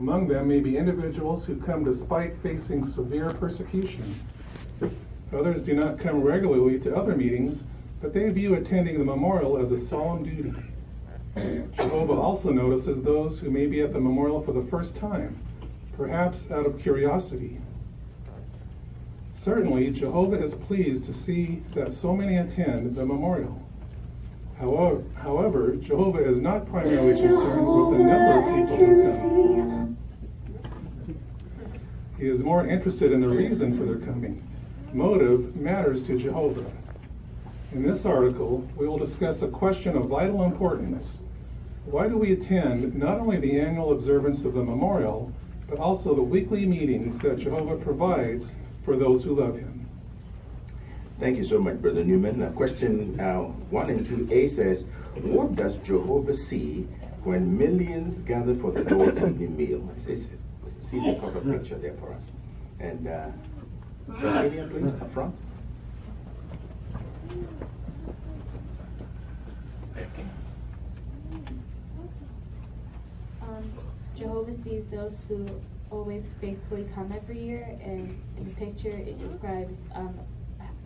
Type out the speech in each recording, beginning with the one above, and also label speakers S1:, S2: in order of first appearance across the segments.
S1: Among them may be individuals who come despite facing severe persecution. Others do not come regularly to other meetings, but they view attending the memorial as a solemn duty. Jehovah also notices those who may be at the memorial for the first time, perhaps out of curiosity. Certainly, Jehovah is pleased to see that so many attend the memorial. However, Jehovah is not primarily concerned with the number of people who come. He is more interested in the reason for their coming. Motive matters to Jehovah. In this article, we will discuss a question of vital importance. Why do we attend not only the annual observance of the memorial, but also the weekly meetings that Jehovah provides for those who love him?
S2: Thank you so much, Brother Newman. Question 1 and 2A says, what does Jehovah see when millions gather for the Lord's evening meal? See the cover picture there for us. And Virginia, please, up front.
S3: Jehovah sees those who always faithfully come every year, and in the picture it describes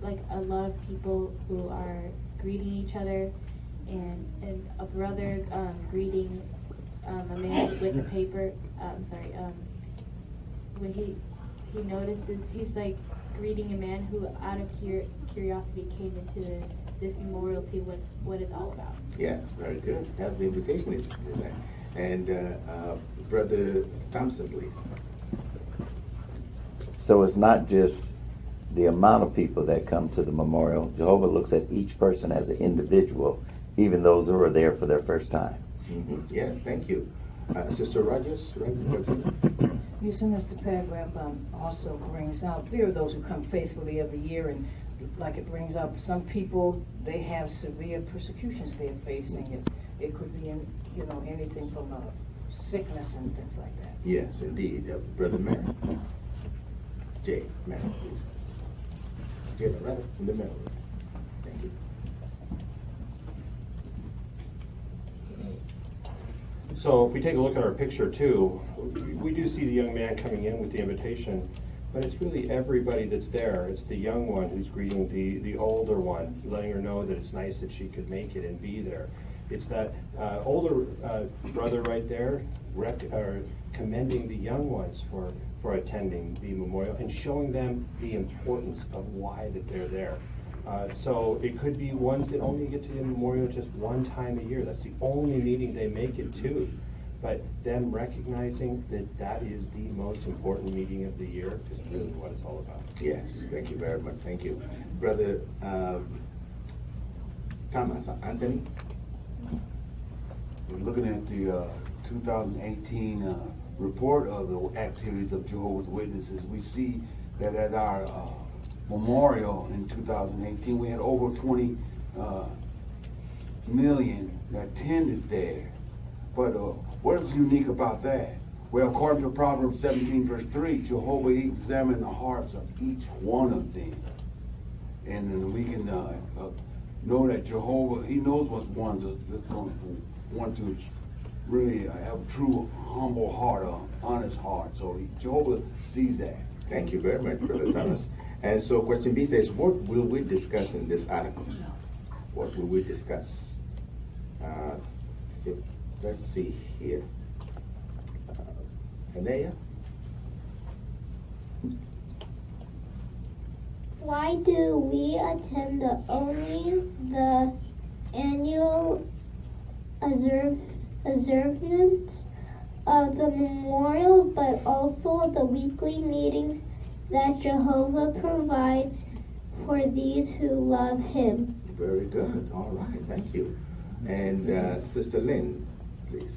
S3: like a lot of people who are greeting each other, and a brother greeting a man with a paper. When he notices, he's like greeting a man who out of curiosity came into this memorial to see what it's all about.
S2: Yes, very good. That's the invitation is that. And Brother Thompson, please.
S4: So it's not just the amount of people that come to the memorial. Jehovah looks at each person as an individual, even those who are there for their first time.
S2: Mm-hmm. Yes, thank you. Sister Rogers, right?
S5: You see, Mr. Paragraph also brings out, there are those who come faithfully every year, and like it brings up, some people, they have severe persecutions they're facing. It could be anything from sickness and things like that.
S2: Yes, indeed. Brother Merritt. Jay, Merritt, please. Jay, right in the middle. Thank you.
S6: So if we take a look at our picture too, we do see the young man coming in with the invitation, but it's really everybody that's there. It's the young one who's greeting the older one, letting her know that it's nice that she could make it and be there. It's that older brother right there commending the young ones for attending the memorial and showing them the importance of why that they're there. So it could be ones that only get to the memorial just one time a year. That's the only meeting they make it to. But them recognizing that that is the most important meeting of the year is really what it's all about.
S2: Yes, thank you very much. Thank you. Brother Thomas, Anthony?
S7: We're looking at the 2018 report of the activities of Jehovah's Witnesses. We see that at our memorial in 2018, we had over 20 million that attended there. But what is unique about that? Well, according to Proverbs 17, verse 3, Jehovah examined the hearts of each one of them. And then we can know that Jehovah, he knows what ones that's going to want to really have a true humble heart, an honest heart. So Jehovah sees that.
S2: Thank you very much, Brother Thomas. And so question B says, what will we discuss in this article? What will we discuss? Let's see here. Anaya?
S8: Why do we attend only the annual observance of the memorial, but also the weekly meetings that Jehovah provides for these who love him?
S2: Very good. All right. Thank you. And Sister Lynn, please.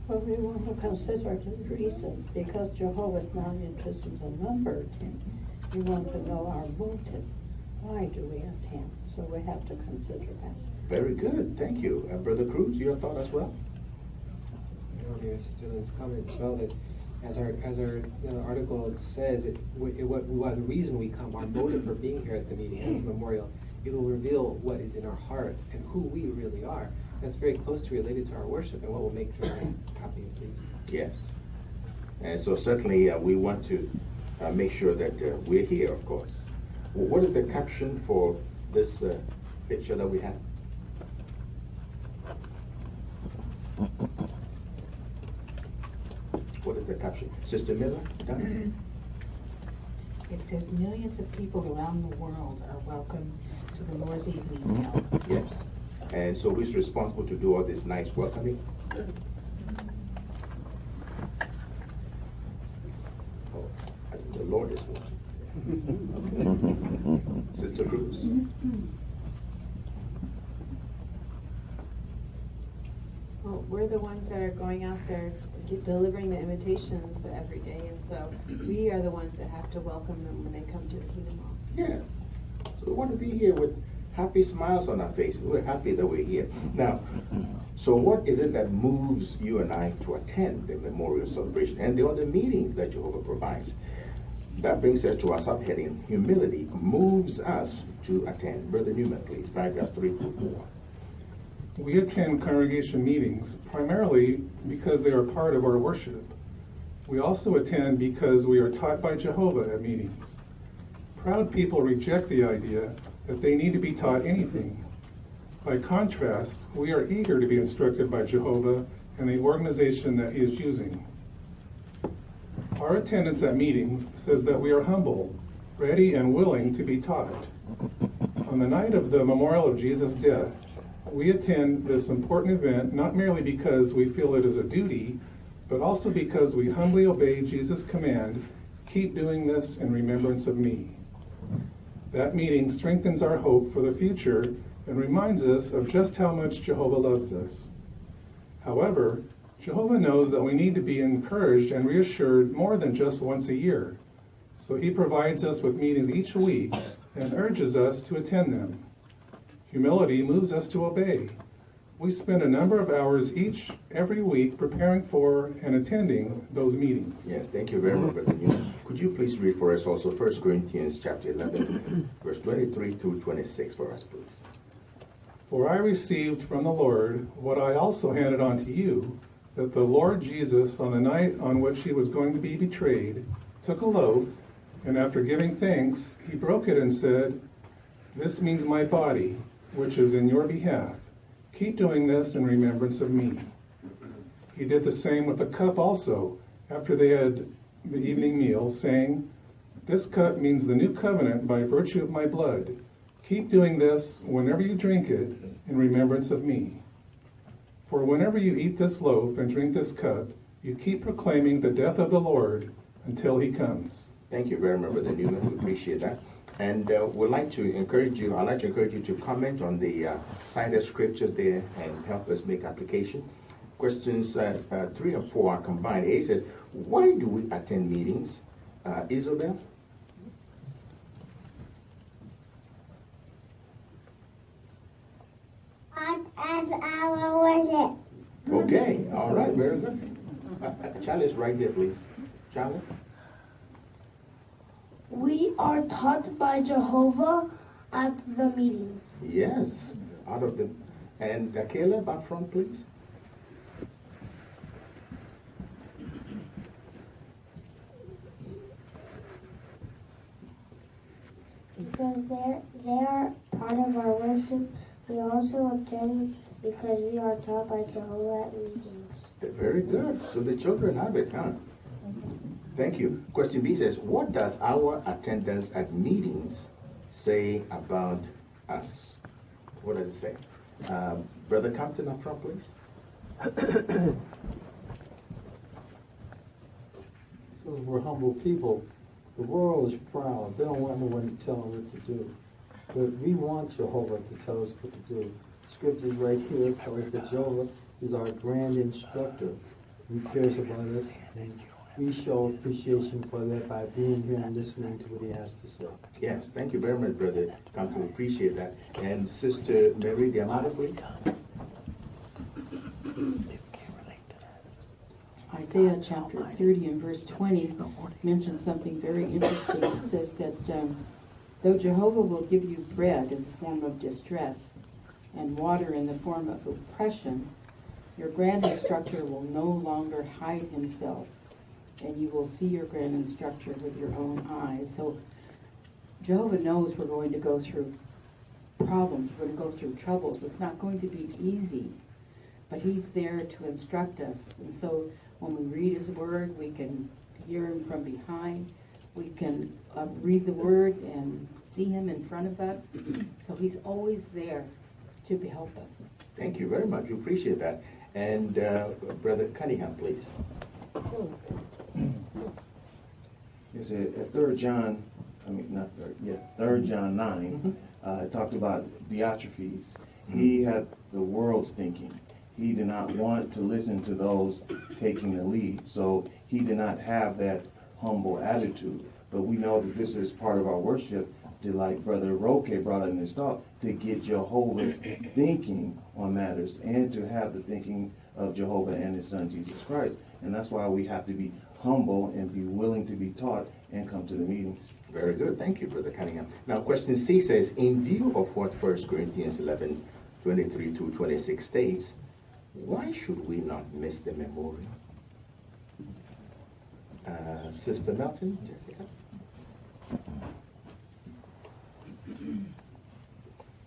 S9: Well, we want to consider the reason, because Jehovah is not interested in the number of them. We want to know our motive. Why do we attend? So we have to consider that.
S2: Very good. Thank you. Brother Cruz, your thought as well?
S10: Sister Lynn's comment as well, that as our article says, what the reason we come, our motive for being here at the meeting, at the memorial, it will reveal what is in our heart and who we really are. that's very closely related to our worship and what will make Jehovah happy and pleased.
S2: Yes. And so certainly we want to make sure that we're here, of course. Well, what is the caption for this picture that we have? What is the caption? Sister Miller? Done?
S11: It says millions of people around the world are welcome to the Lord's evening meal.
S2: Yes. And so who's responsible to do all this nice welcoming? Oh, the Lord is watching. Okay. Sister Cruz?
S12: Well, we're the ones that are going out there delivering the invitations every day, and so we are the ones that have to welcome them when they come to the Kingdom Hall.
S2: Yes. So we want to be here with happy smiles on our faces. We're happy that we're here. Now, so what is it that moves you and I to attend the memorial celebration and the other meetings that Jehovah provides? That brings us to our subheading, humility moves us to attend. Brother Newman, please, paragraphs 3 through 4.
S1: We attend congregation meetings primarily because they are part of our worship. We also attend because we are taught by Jehovah at meetings. Proud people reject the idea that they need to be taught anything. By contrast, we are eager to be instructed by Jehovah and the organization that he is using. Our attendance at meetings says that we are humble, ready, and willing to be taught. On the night of the memorial of Jesus' death, we attend this important event not merely because we feel it is a duty, but also because we humbly obey Jesus' command, keep doing this in remembrance of me. That meeting strengthens our hope for the future and reminds us of just how much Jehovah loves us. However, Jehovah knows that we need to be encouraged and reassured more than just once a year. So he provides us with meetings each week and urges us to attend them. Humility moves us to obey. We spend a number of hours every week preparing for and attending those meetings.
S2: Yes, thank you very much, Brother Newman. Could you please read for us also 1 Corinthians chapter 11, verse 23 through 26 for us, please?
S1: For I received from the Lord what I also handed on to you, that the Lord Jesus, on the night on which he was going to be betrayed, took a loaf, and after giving thanks, he broke it and said, "This means my body, which is in your behalf. Keep doing this in remembrance of me." He did the same with the cup also, after they had the evening meal, saying, "This cup means the new covenant by virtue of my blood. Keep doing this whenever you drink it in remembrance of me. For whenever you eat this loaf and drink this cup, you keep proclaiming the death of the Lord until he comes."
S2: Thank you very much, Brother Newman. We appreciate that. And I'd like to encourage you to comment on the cited scriptures there and help us make application. Questions 3 and 4 are combined. A says, why do we attend meetings? Isabel?
S8: As our worship.
S2: Okay, all right, very good. Charlie's right there, please. Charlie?
S13: We are taught by Jehovah at the meeting.
S2: Yes, out of the... And Caleb up front, please.
S8: Because they are part of our worship, we also attend because we are taught by Jehovah at meetings.
S2: Very good. So the children have it, huh? Thank you. Question B says, what does our attendance at meetings say about us? What does it say? Brother Compton up front, please.
S14: So we're humble people. The world is proud. They don't want anyone to tell them what to do. But we want Jehovah to tell us what to do. Scriptures right here tell us that Jehovah is our grand instructor. He cares about us. And we show appreciation for that by being here and listening to what he has to say.
S2: Yes, thank you very much, Brother Compton. Appreciate that. And Sister Mary Diamante, please.
S11: Isaiah chapter 30 and verse 20 mentions something very interesting. It says that though Jehovah will give you bread in the form of distress,
S15: and water in the form of oppression, your grand instructor will no longer hide himself, and you will see your grand instructor with your own eyes. So Jehovah knows we're going to go through problems, we're going to go through troubles. It's not going to be easy, but he's there to instruct us. And so when we read his word, we can hear him from behind. We can read the word and see him in front of us. So he's always there to help us.
S2: Thank you very much. We appreciate that. And Brother Cunningham, please.
S16: Yes, at 3 John 9, it talked about Diotrephes. He had the world's thinking. He did not want to listen to those taking the lead. So he did not have that humble attitude. But we know that this is part of our worship, to, like Brother Roque brought in his talk, to get Jehovah's thinking on matters and to have the thinking of Jehovah and his son Jesus Christ. And that's why we have to be humble and be willing to be taught and come to the meetings.
S2: Very good. Thank you, Brother Cunningham. Now, question C says, in view of what 1 Corinthians 11:23-26 states, why should we not miss the memorial? Sister Melton, Jessica?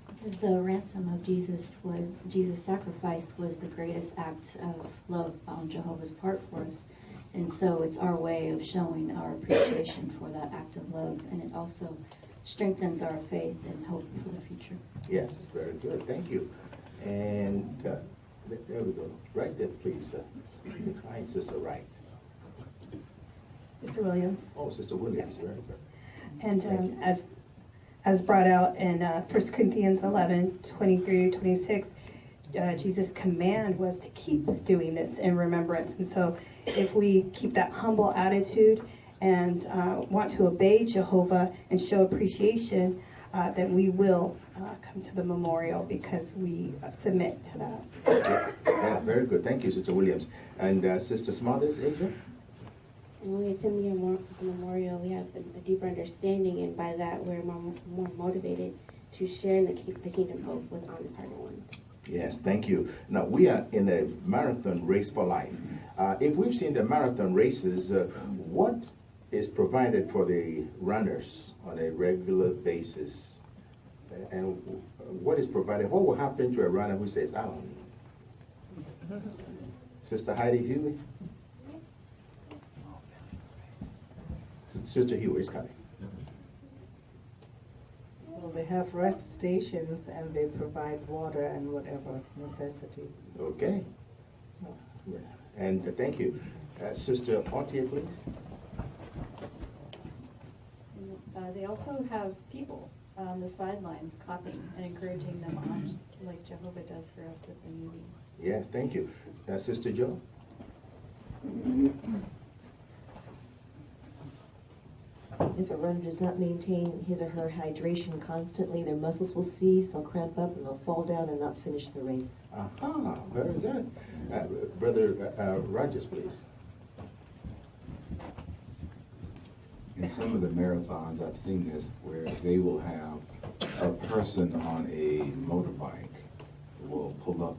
S17: Because the ransom of Jesus' sacrifice was the greatest act of love on Jehovah's part for us. And so it's our way of showing our appreciation for that act of love. And it also strengthens our faith and hope for the future.
S2: Yes, very good. Thank you. And there we go. Right there, please. Behind Sister Wright.
S18: Mr. Williams.
S2: Oh, Sister Williams. Very good.
S18: And as brought out in 1 Corinthians 11:23-26, Jesus' command was to keep doing this in remembrance. And so if we keep that humble attitude and want to obey Jehovah and show appreciation, then we will come to the memorial because we submit to that.
S2: Yeah, very good. Thank you, Sister Williams. And Sister Smothers, Asia?
S19: And when we attend the memorial, we have a deeper understanding, and by that, we're more motivated to share the kingdom hope with honest-hearted ones.
S2: Yes, thank you. Now, we are in a marathon race for life. If we've seen the marathon races, what is provided for the runners on a regular basis? And what is provided? What will happen to a runner who says, I don't know? Sister Heidi Huey? Sister Huey is coming.
S9: Well, they have rest stations and they provide water and whatever necessities.
S2: Okay. And thank you. Sister Auntie, please.
S20: They also have people on the sidelines clapping and encouraging them on, like Jehovah does for us with the meetings.
S2: Yes, thank you. Sister Joe?
S21: If a runner does not maintain his or her hydration constantly, their muscles will seize, they'll cramp up, and they'll fall down and not finish the race.
S2: Aha, very good. Brother Rogers, please.
S22: In some of the marathons, I've seen this where they will have a person on a motorbike will pull up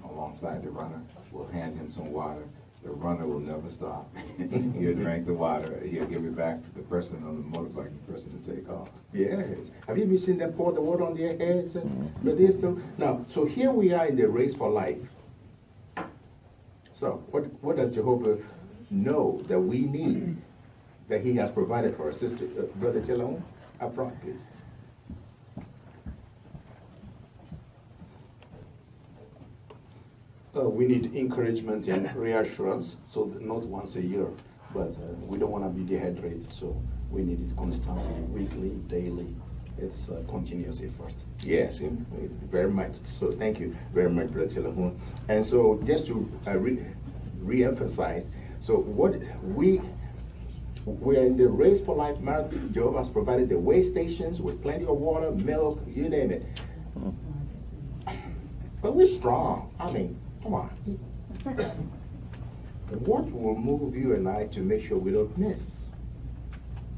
S22: alongside the runner, will hand him some water. The runner will never stop. He'll drink the water. He'll give it back to the person on the motorbike, the person to take off.
S2: Yes. Have you ever seen them pour the water on their heads? Now, so here we are in the race for life. So what does Jehovah know that we need, that he has provided for us? Sister, Brother Jelon, up front, please.
S23: We need encouragement and reassurance, so not once a year, but we don't want to be dehydrated, so we need it constantly, weekly, daily. It's a continuous effort.
S2: Yes, very much. So thank you very much, Brother Telehun. And so just to re-emphasize, so what we're in the race for life marathon. Jehovah has provided the way stations with plenty of water, milk, you name it. But we're strong. I mean, come on. What will move you and I to make sure we don't miss?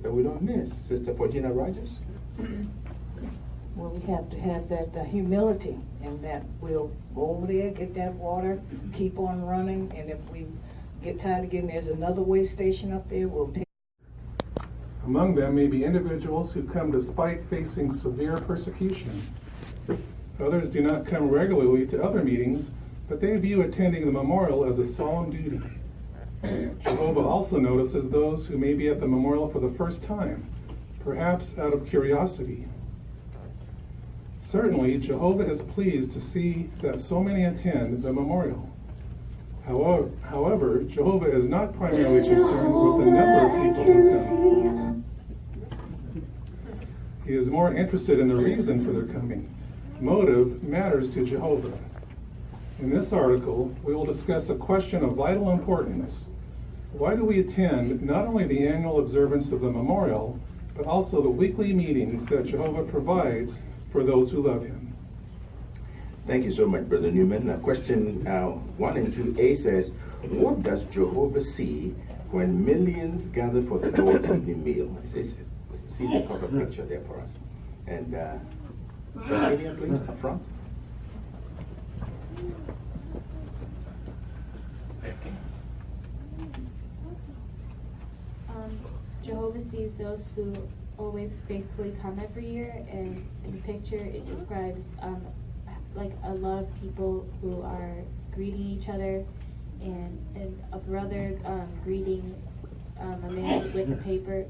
S2: That we don't miss. Sister Forgina Rogers?
S3: Well, we have to have that humility, and that we'll go over there, get that water, keep on running, and if we get tired again, there's another way station up there, we'll take.
S1: Among them may be individuals who come despite facing severe persecution. Others do not come regularly to other meetings, but they view attending the memorial as a solemn duty. Jehovah also notices those who may be at the memorial for the first time, perhaps out of curiosity. Certainly, Jehovah is pleased to see that so many attend the memorial. However, Jehovah is not primarily concerned with the number of people who come. He is more interested in the reason for their coming. Motive matters to Jehovah. In this article, we will discuss a question of vital importance. Why do we attend not only the annual observance of the memorial, but also the weekly meetings that Jehovah provides for those who love him?
S2: Thank you so much, Brother Newman. Question 1 and 2A says, what does Jehovah see when millions gather for the Lord's evening meal? See the cover picture there for us. And John Gideon, please, up front.
S19: Jehovah sees those who always faithfully come every year, and in the picture it describes like a lot of people who are greeting each other, and a brother greeting a man with a paper,